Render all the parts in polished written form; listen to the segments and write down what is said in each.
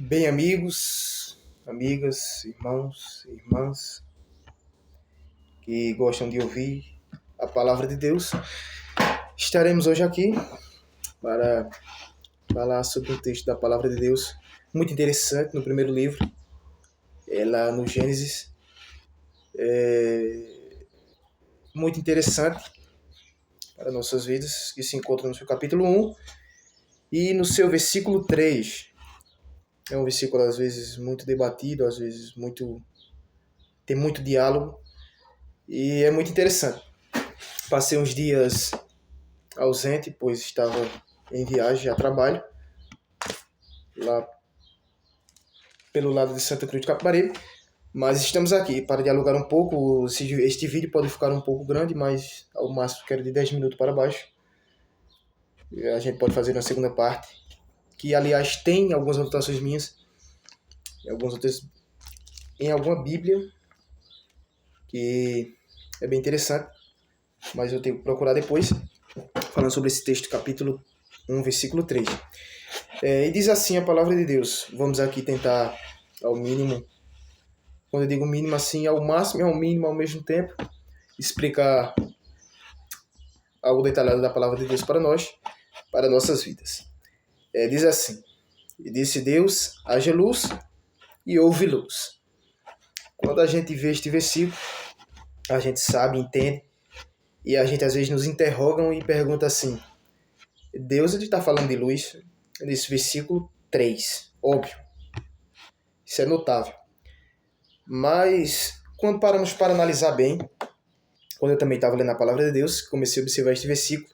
Bem, amigos, amigas, irmãos, irmãs que gostam de ouvir a palavra de Deus, estaremos hoje aqui para falar sobre um texto da palavra de Deus muito interessante no primeiro livro, lá no Gênesis. Muito interessante para nossas vidas, que se encontra no seu capítulo 1 e no seu versículo 3. É um versículo às vezes muito debatido, às vezes tem muito diálogo e é muito interessante. Passei uns dias ausente, pois estava em viagem a trabalho, lá pelo lado de Santa Cruz de Capibaribe, mas estamos aqui para dialogar um pouco. Este vídeo pode ficar um pouco grande, mas ao máximo quero de 10 minutos para baixo. A gente pode fazer na segunda parte, que aliás tem algumas anotações minhas, alguns outros em alguma Bíblia, que é bem interessante, mas eu tenho que procurar depois, falando sobre esse texto, capítulo 1, versículo 3. E diz assim a palavra de Deus. Vamos aqui tentar ao mínimo, quando eu digo mínimo assim, ao máximo e ao mínimo ao mesmo tempo, explicar algo detalhado da palavra de Deus para nós, para nossas vidas. Diz assim: e disse Deus, haja luz, e houve luz. Quando a gente vê este versículo, a gente sabe, entende, e a gente às vezes nos interroga e pergunta assim: Deus está falando de luz nesse versículo 3, óbvio. Isso é notável. Mas quando paramos para analisar bem, quando eu também estava lendo a palavra de Deus, comecei a observar este versículo.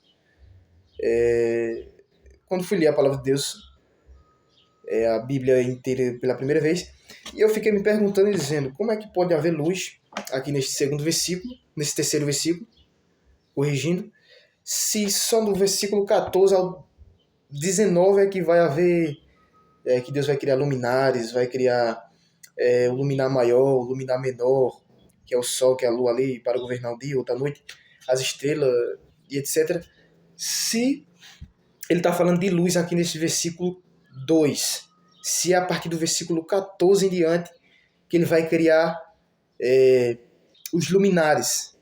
Quando fui ler a palavra de Deus, a Bíblia inteira pela primeira vez, e eu fiquei me perguntando e dizendo: como é que pode haver luz aqui neste segundo versículo, nesse terceiro versículo, corrigindo, se só no versículo 14 ao 19 é que vai haver, que Deus vai criar luminares, vai criar o luminar maior, o luminar menor, que é o sol, que é a lua ali, para governar o dia, outra noite, as estrelas e etc. Se ele está falando de luz aqui nesse versículo 2, se é a partir do versículo 14 em diante que ele vai criar os luminares.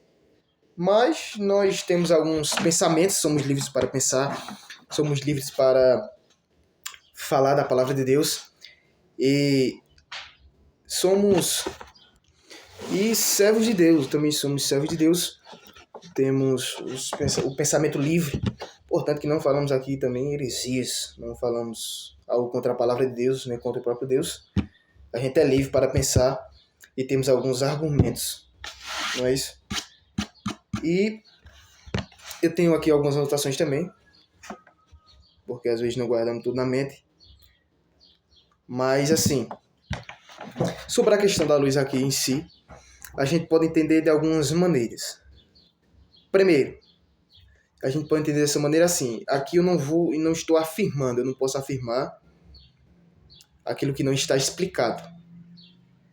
Mas nós temos alguns pensamentos, somos livres para pensar, somos livres para falar da palavra de Deus e somos servos de Deus, também somos servos de Deus, temos o pensamento livre, portanto que não falamos aqui também heresias, não falamos algo contra a palavra de Deus, nem contra o próprio Deus. A gente é livre para pensar e temos alguns argumentos, não é isso? E eu tenho aqui algumas anotações também, porque às vezes não guardamos tudo na mente. Mas assim, sobre a questão da luz aqui em si, a gente pode entender de algumas maneiras. Primeiro, a gente pode entender dessa maneira assim: aqui eu não estou afirmando, eu não posso afirmar aquilo que não está explicado.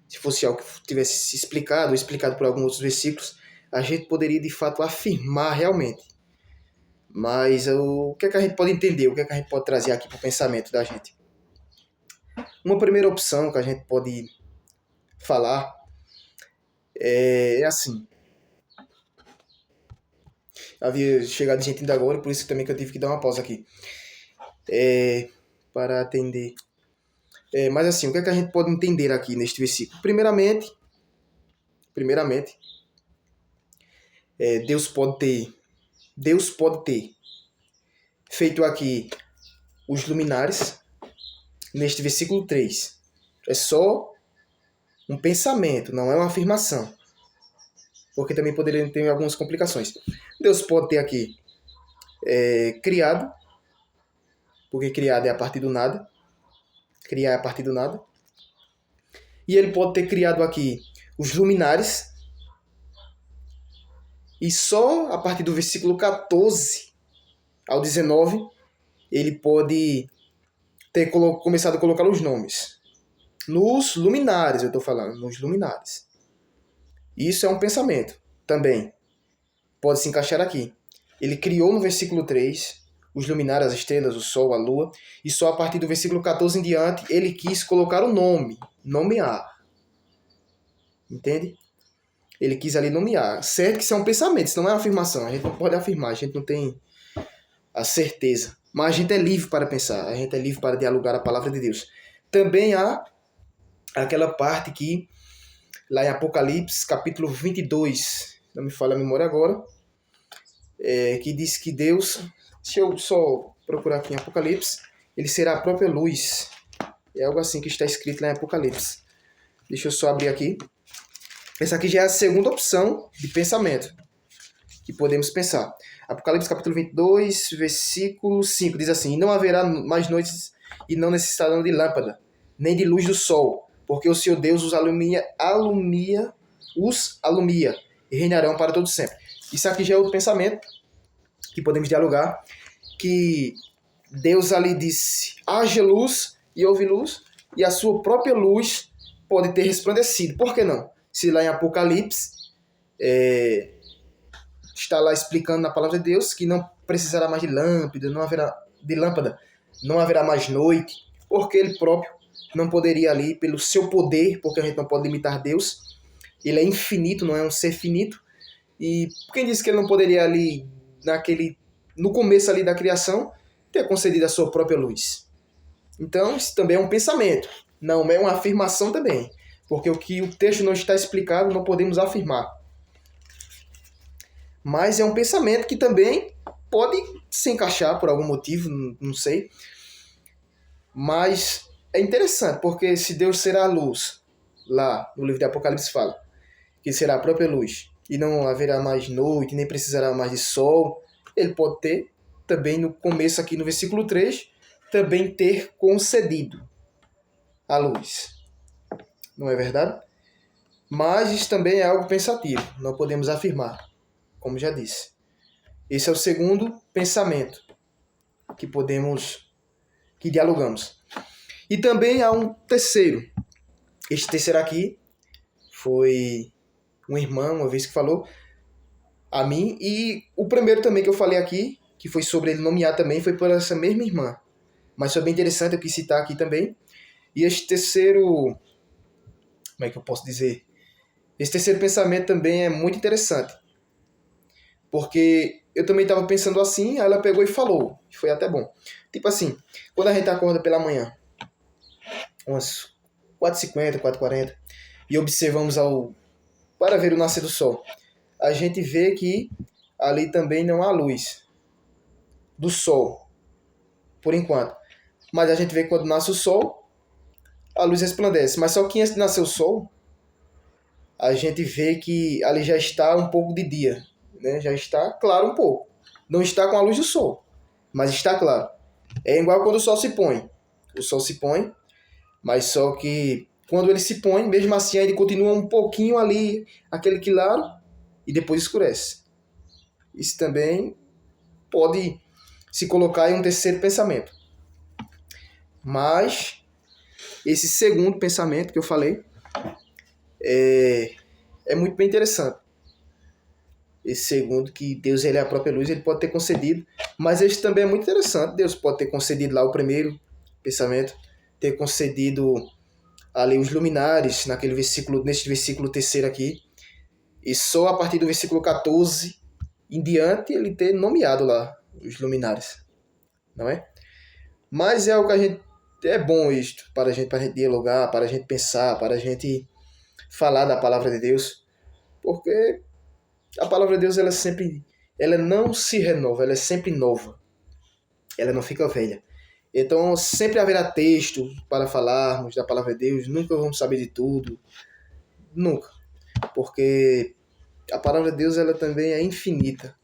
Se fosse algo que tivesse se explicado ou explicado por alguns outros versículos, a gente poderia de fato afirmar realmente. Mas o que é que a gente pode entender? O que é que a gente pode trazer aqui para o pensamento da gente? Uma primeira opção que a gente pode falar é assim. Havia chegado gente ainda agora, por isso também que eu tive que dar uma pausa aqui. Para atender. Mas assim, o que é que a gente pode entender aqui neste versículo? Primeiramente, Deus pode ter feito aqui os luminares neste versículo 3. É só um pensamento, não é uma afirmação. Porque também poderia ter algumas complicações. Deus pode ter aqui criado, porque criado é a partir do nada. Criar é a partir do nada. E ele pode ter criado aqui os luminares. E só a partir do versículo 14 ao 19, ele pode ter começado a colocar os nomes. Nos luminares, eu estou falando, nos luminares. Isso é um pensamento também. Pode se encaixar aqui. Ele criou no versículo 3 os luminares, as estrelas, o sol, a lua, e só a partir do versículo 14 em diante ele quis colocar o nome, nomear. Entende? Ele quis ali nomear. Certo que isso é um pensamento, isso não é uma afirmação. A gente não pode afirmar, a gente não tem a certeza. Mas a gente é livre para pensar, a gente é livre para dialogar a palavra de Deus. Também há aquela parte que, lá em Apocalipse, capítulo 22, não me falha a memória agora, que diz que Deus, se eu só procurar aqui em Apocalipse, ele será a própria luz. É algo assim que está escrito lá em Apocalipse. Deixa eu só abrir aqui. Essa aqui já é a segunda opção de pensamento que podemos pensar. Apocalipse capítulo 22, versículo 5, diz assim: "E não haverá mais noites e não necessitarão de lâmpada, nem de luz do sol, porque o seu Deus os alumia e reinarão para todo sempre." Isso aqui já é outro pensamento que podemos dialogar, que Deus ali disse: haja luz e houve luz, e a sua própria luz pode ter resplandecido. Por que não? Se lá em Apocalipse está lá explicando na palavra de Deus que não precisará mais de lâmpada, não haverá mais noite, porque ele próprio não poderia ali, pelo seu poder, porque a gente não pode limitar Deus, ele é infinito, não é um ser finito, e quem disse que ele não poderia ali, no começo ali da criação, ter concedido a sua própria luz? Então, isso também é um pensamento, não é uma afirmação também, porque o que o texto não está explicado, não podemos afirmar. Mas é um pensamento que também pode se encaixar por algum motivo, não sei. Mas é interessante, porque se Deus será a luz, lá no livro de Apocalipse fala que será a própria luz, e não haverá mais noite, nem precisará mais de sol, ele pode ter, também no começo aqui no versículo 3, também ter concedido a luz. Não é verdade? Mas isso também é algo pensativo, não podemos afirmar, como já disse. Esse é o segundo pensamento que dialogamos. E também há um terceiro. Este terceiro aqui foi uma irmã, uma vez que falou a mim, e o primeiro também que eu falei aqui, que foi sobre ele nomear também, foi por essa mesma irmã. Mas foi bem interessante, eu quis citar aqui também. E este terceiro, como é que eu posso dizer? Esse terceiro pensamento também é muito interessante. Porque eu também estava pensando assim, aí ela pegou e falou. Foi até bom. Tipo assim, quando a gente acorda pela manhã, umas 4h50, 4h40, e observamos para ver o nascer do sol, a gente vê que ali também não há luz do sol, por enquanto. Mas a gente vê que quando nasce o sol, a luz resplandece. Mas só que antes de nascer o sol, a gente vê que ali já está um pouco de dia, né? Já está claro um pouco. Não está com a luz do sol, mas está claro. É igual quando o sol se põe. O sol se põe, mas só que quando ele se põe, mesmo assim, ele continua um pouquinho ali, aquele claro, e depois escurece. Isso também pode se colocar em um terceiro pensamento. Mas esse segundo pensamento que eu falei é muito bem interessante. Esse segundo, que Deus ele é a própria luz, ele pode ter concedido. Mas esse também é muito interessante. Deus pode ter concedido lá o primeiro pensamento, ter concedido ali os luminares, nesse versículo terceiro aqui. E só a partir do versículo 14 em diante ele ter nomeado lá os luminares. Não é? Mas é algo que a gente... É bom isto, para a gente dialogar, para a gente pensar, para a gente falar da palavra de Deus. Porque a palavra de Deus, ela não se renova, ela é sempre nova. Ela não fica velha. Então, sempre haverá texto para falarmos da palavra de Deus. Nunca vamos saber de tudo. Nunca. Porque a palavra de Deus, ela também é infinita.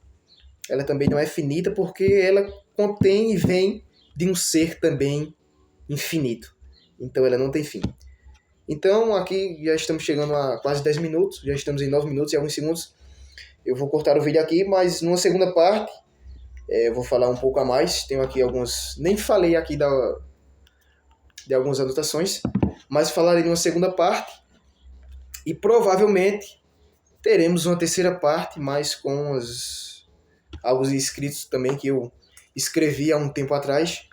Ela também não é finita porque ela contém e vem de um ser também infinito. Então, ela não tem fim. Então, aqui já estamos chegando a quase 10 minutos. Já estamos em 9 minutos e alguns segundos. Eu vou cortar o vídeo aqui, mas numa segunda parte eu vou falar um pouco a mais. Tenho aqui alguns... Nem falei aqui de algumas anotações, mas falarei numa segunda parte. E provavelmente teremos uma terceira parte, mas com alguns inscritos também que eu escrevi há um tempo atrás,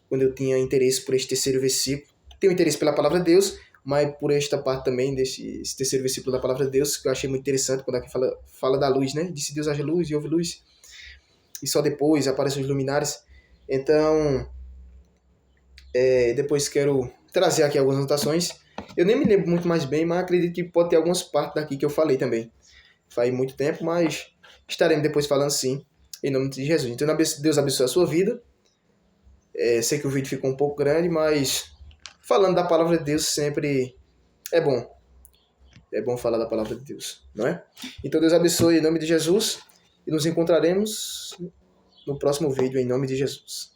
quando eu tinha interesse por este terceiro versículo. Tenho interesse pela palavra de Deus, mas por esta parte também, desse terceiro versículo da palavra de Deus, que eu achei muito interessante, quando aqui fala da luz, né? Disse Deus haja luz e houve luz, e só depois aparecem os luminares. Então, depois quero trazer aqui algumas anotações. Eu nem me lembro muito mais bem, mas acredito que pode ter algumas partes daqui que eu falei também. Faz muito tempo, mas estaremos depois falando sim, em nome de Jesus. Então, Deus abençoe a sua vida. Sei que o vídeo ficou um pouco grande, mas falando da palavra de Deus sempre é bom. É bom falar da palavra de Deus, não é? Então, Deus abençoe em nome de Jesus e nos encontraremos no próximo vídeo em nome de Jesus.